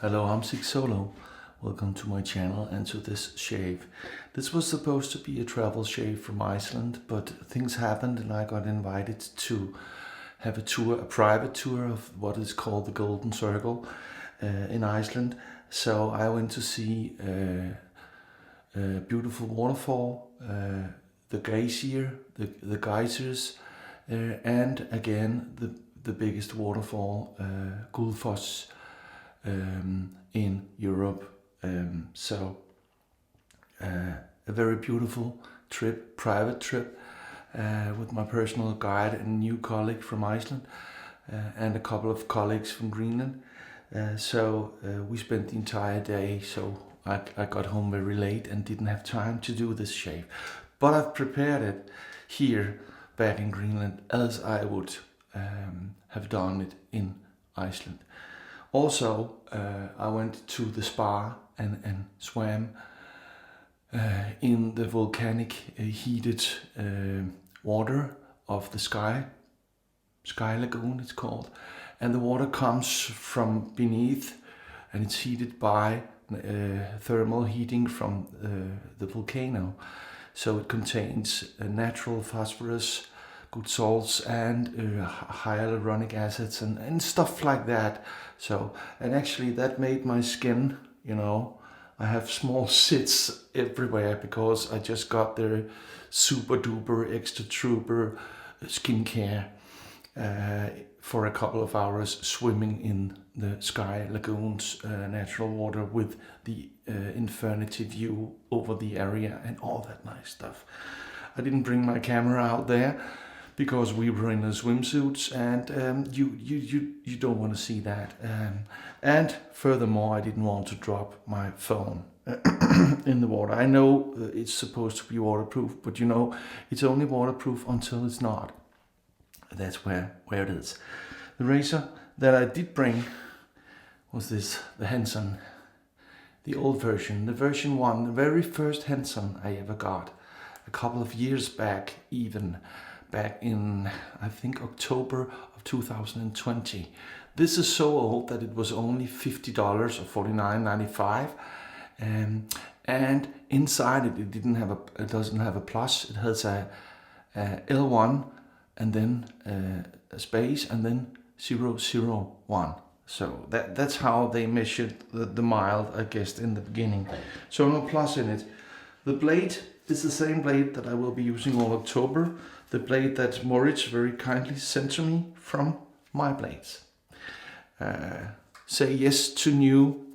Hello, I'm Sigsolo. Welcome to my channel and to this shave. This was supposed to be a travel shave from Iceland, but things happened and I got invited to have a tour, a private tour of what is called the Golden Circle in Iceland. So I went to see a beautiful waterfall, the glacier, the geysers, and again the biggest waterfall, Gullfoss, in Europe. A very beautiful trip, private trip, with my personal guide and new colleague from Iceland, and a couple of colleagues from Greenland. We spent the entire day, so I got home very late and didn't have time to do this shave. But I've prepared it here back in Greenland as I would have done it in Iceland. Also, I went to the spa and swam in the volcanic heated water of the Sky Lagoon it's called. And the water comes from beneath and it's heated by thermal heating from the volcano. So it contains natural phosphorus, good salts, and hyaluronic acids and stuff like that. And actually that made my skin, I have small zits everywhere because I just got the super duper extra trooper skincare for a couple of hours swimming in the Sky Lagoon's natural water with the infinity view over the area and all that nice stuff. I didn't bring my camera out there because we were in the swimsuits, and you don't want to see that. And furthermore, I didn't want to drop my phone in the water. I know it's supposed to be waterproof, but it's only waterproof until it's not. That's where it is. The razor that I did bring was the HENSON, the old version, the version 1, the very first HENSON I ever got, a couple of years back even. Back in, I think, October of 2020. This is so old that it was only $50 or $49.95, and inside it doesn't have a plus. It has a L1 and then a space and then 001. So that's how they measured the mild, I guess, in the beginning. So no plus in it. The blade is the same blade that I will be using all October. The blade that Moritz very kindly sent to me from my blades. Say yes to new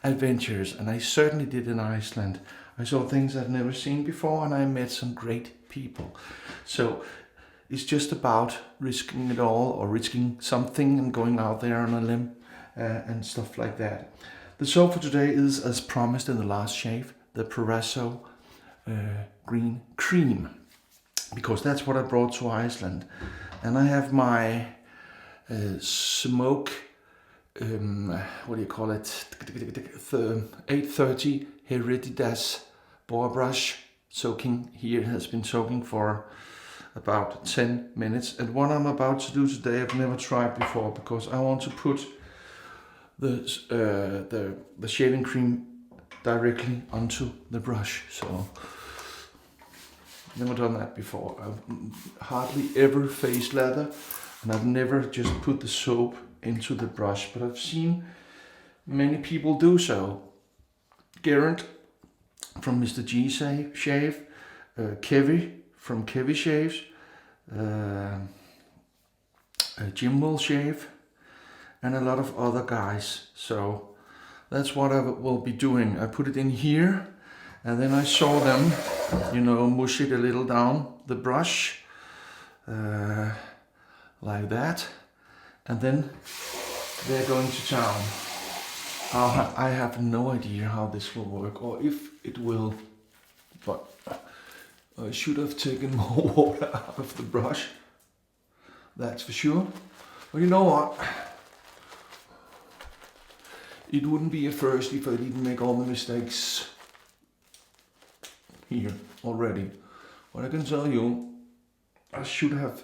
adventures, and I certainly did in Iceland. I saw things I'd never seen before, and I met some great people. So it's just about risking it all, or risking something and going out there on a limb and stuff like that. The soap for today is, as promised in the last shave, the Proraso green cream, because that's what I brought to Iceland. And I have my Semogue, what do you call it, 830 Hereditas Boar brush soaking here. It has been soaking for about 10 minutes. And what I'm about to do today I've never tried before, because I want to put the shaving cream directly onto the brush. So never done that before. I've hardly ever face lather, and I've never just put the soap into the brush, but I've seen many people do so. Gerrit from Mr. G Shave, Kevy from Kevy Shaves, Jim will shave, and a lot of other guys. So that's what I will be doing. I put it in here, and then I saw them, mush it a little down the brush, like that, and then they're going to town. I have no idea how this will work, or if it will, but I should have taken more water out of the brush, that's for sure. But you know what? It wouldn't be a first if I didn't make all the mistakes here already. But I can tell you, I should have,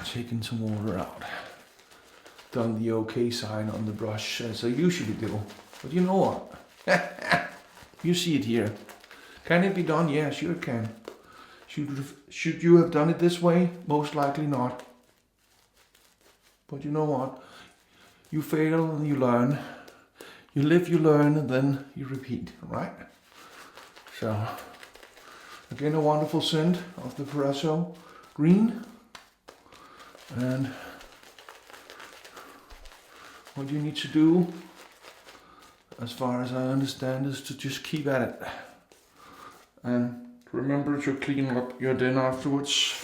taken some water out. done the OK sign on the brush as I usually do. But you know what? You see it here. Can it be done? Yeah, sure it can. Should you have done it this way? Most likely not. But you know what? You fail and you learn. You live, you learn, and then you repeat, right? So, again, a wonderful scent of the Proraso green. And what you need to do, as far as I understand, is to just keep at it. And remember to clean up your den afterwards.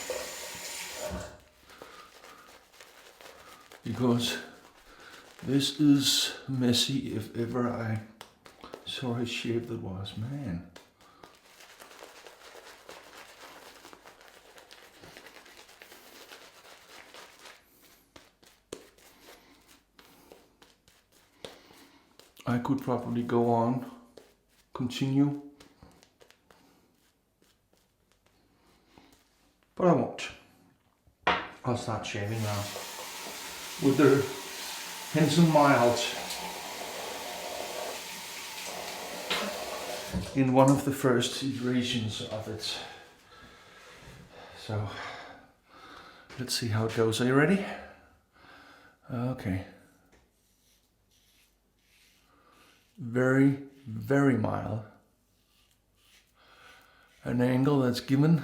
Because this is messy if ever I saw a shave that was, man. I could probably go on, continue, but I won't. I'll start shaving now with the HENSON Mild in one of the first iterations of it. So let's see how it goes. Are you ready? Okay. Very, very mild. An angle that's given.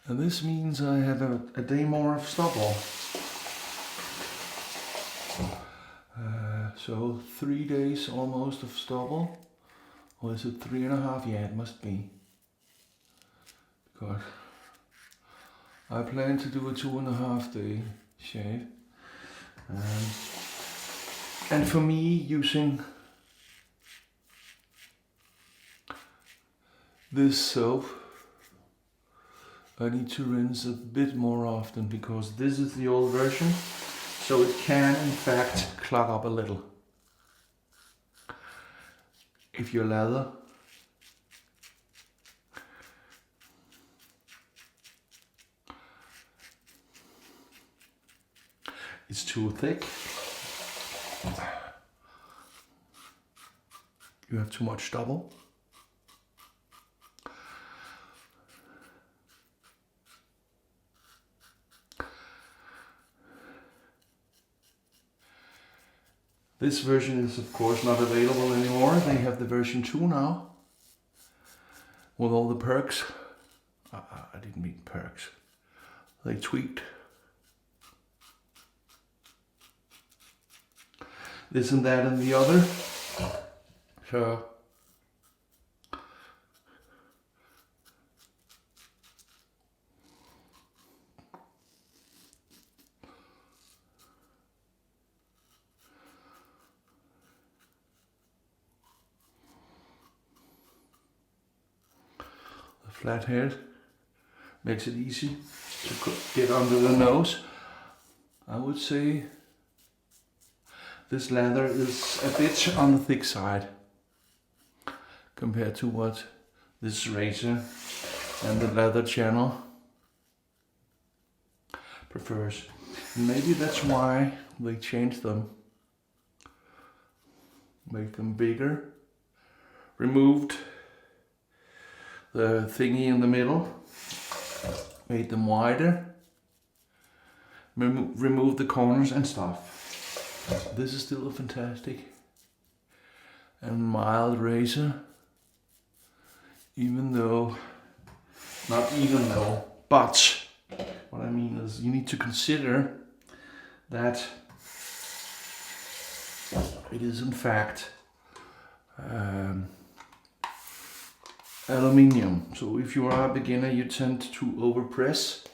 And this means I have a day more of stubble. So 3 days almost of stubble. Or is it 3.5? Yeah, it must be. Because I plan to do a 2.5 day shave. And for me, using this soap, I need to rinse a bit more often because this is the old version, so it can in fact clog up a little. If your lather is too thick, you have too much stubble. This version is of course not available anymore. They have the version 2 now with all the perks. I didn't mean perks. They tweaked this and that and the other. So the flat head makes it easy to get under the nose. I would say this lather is a bit on the thick side compared to what this razor and the leather channel prefers. And maybe that's why they changed them. Make them bigger. Removed the thingy in the middle. Made them wider. Removed the corners and stuff. This is still a fantastic and mild razor. But what I mean is you need to consider that it is in fact aluminium. So if you are a beginner, you tend to overpress.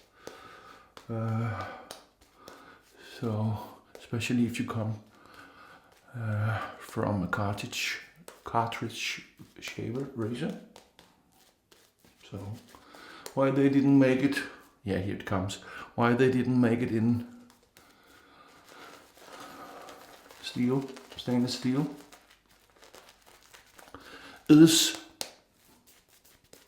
So especially if you come from a cartridge shaver razor. So why they didn't make it, yeah, here it comes. Why they didn't make it in steel, stainless steel, is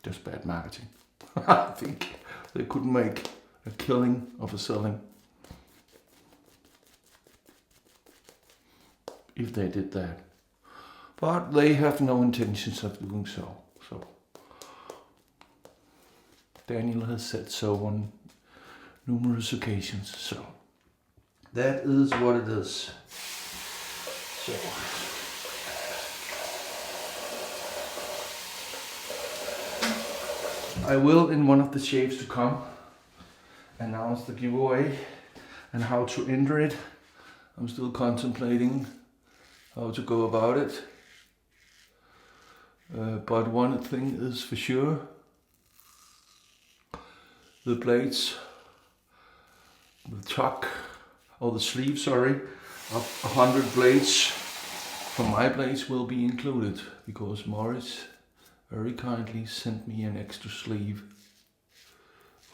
just bad marketing. I think they couldn't make a killing of a selling if they did that. But they have no intentions of doing so. So Daniel has said so on numerous occasions. So that is what it is. So I will, in one of the shaves to come, announce the giveaway and how to enter it. I'm still contemplating how to go about it. But one thing is for sure, the blades, the tuck, or the sleeve, sorry, of 100 blades from my blades will be included, because Moritz very kindly sent me an extra sleeve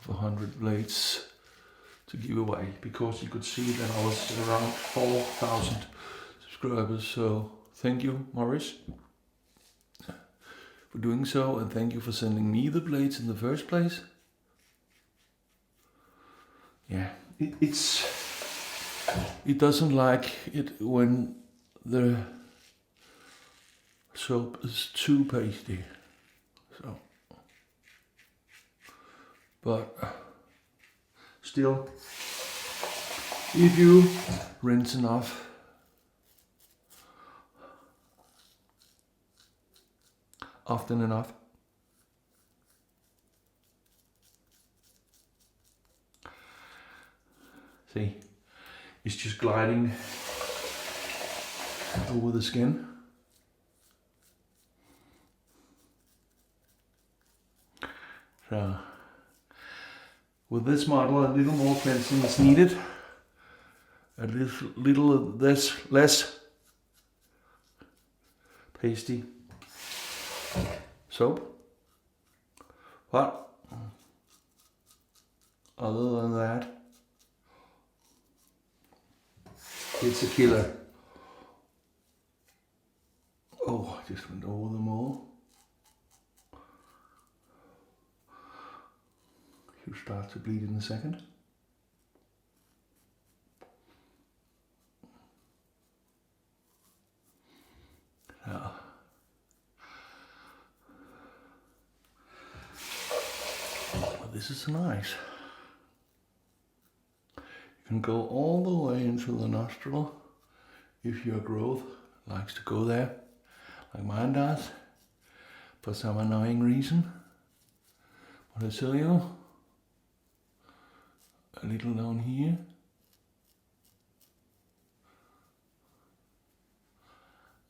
of 100 blades to give away, because he could see that I was around 4,000 subscribers. So thank you, Moritz, for doing so, and thank you for sending me the blades in the first place. Yeah, it doesn't like it when the soap is too pasty. So, but still, if you rinse enough, often enough, see, it's just gliding over the skin. So with this model, a little more cleansing is needed. A little less pasty soap. But other than that, it's a killer. Oh, I just went over them all. Should start to bleed in a second. Yeah. Well, this is nice. You can go all the way into the nostril if your growth likes to go there, like mine does, for some annoying reason. But I tell you, a little down here,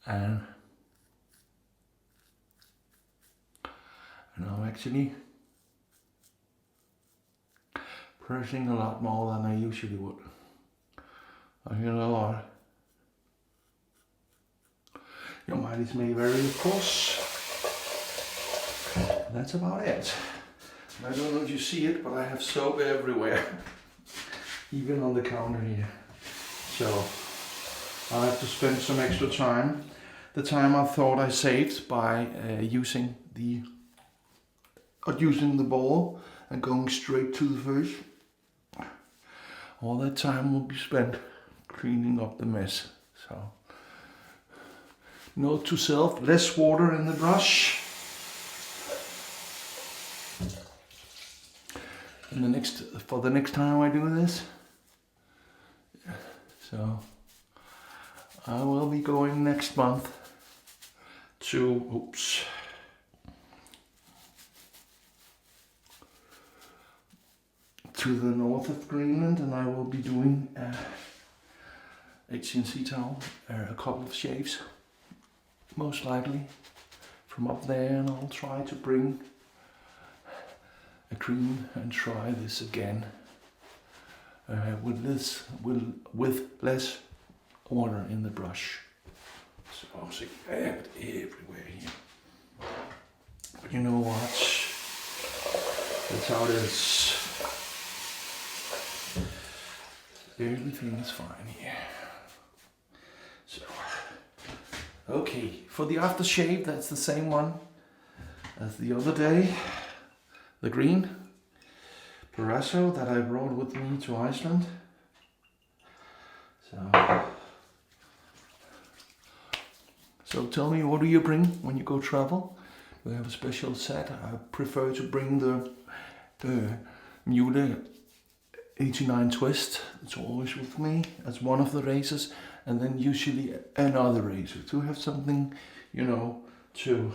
and I'm actually pressing a lot more than I usually would. I hear a lot. Your mind is made very, of course. That's about it. I don't know if you see it, but I have soap everywhere. Even on the counter here. So I have to spend some extra time. The time I thought I saved by using the Boar and going straight to the fish. All that time will be spent cleaning up the mess. So note to self, less water in the brush. And for the next time I do this. So I will be going next month to the north of Greenland, and I will be doing HENSON towel, a couple of shaves, most likely from up there, and I'll try to bring a cream and try this again with less water in the brush. So see, I have it everywhere here. But you know what? That's how it is. Everything is fine here. So, okay, for the aftershave, that's the same one as the other day. The green, Proraso that I brought with me to Iceland. So tell me, what do you bring when you go travel? Do you have a special set? I prefer to bring the Mule 89 twist. It's always with me as one of the razors, and then usually another razor to have something, you know, to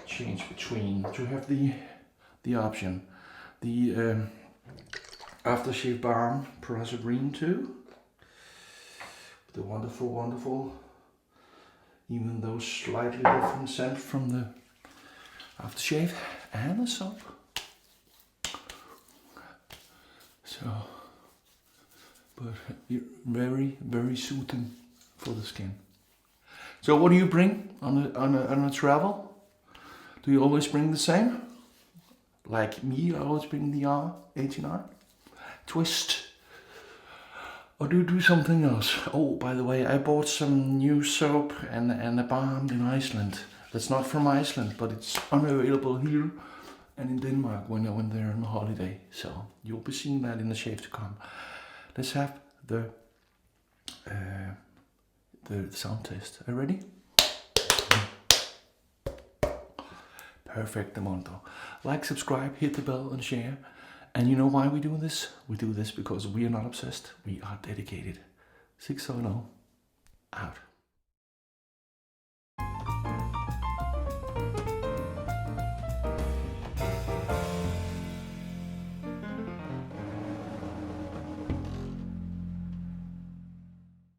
change between, to have the option. The Aftershave Balm Proraso Green too. The wonderful, even though slightly different scent from the Aftershave, and the soap. So, but very soothing for the skin. So what do you bring on a travel? Do you always bring the same? Like me, I always bring the R89 twist. Or do you do something else? Oh, by the way, I bought some new soap and a balm in Iceland. That's not from Iceland, but it's unavailable here and in Denmark when they're on holiday. So you'll be seeing that in the shave to come. Let's have the sound test. Are you ready? Perfect, Mondo. Like, subscribe, hit the bell and share. And you know why we do this? We do this because we are not obsessed. We are dedicated. Sigsolo out.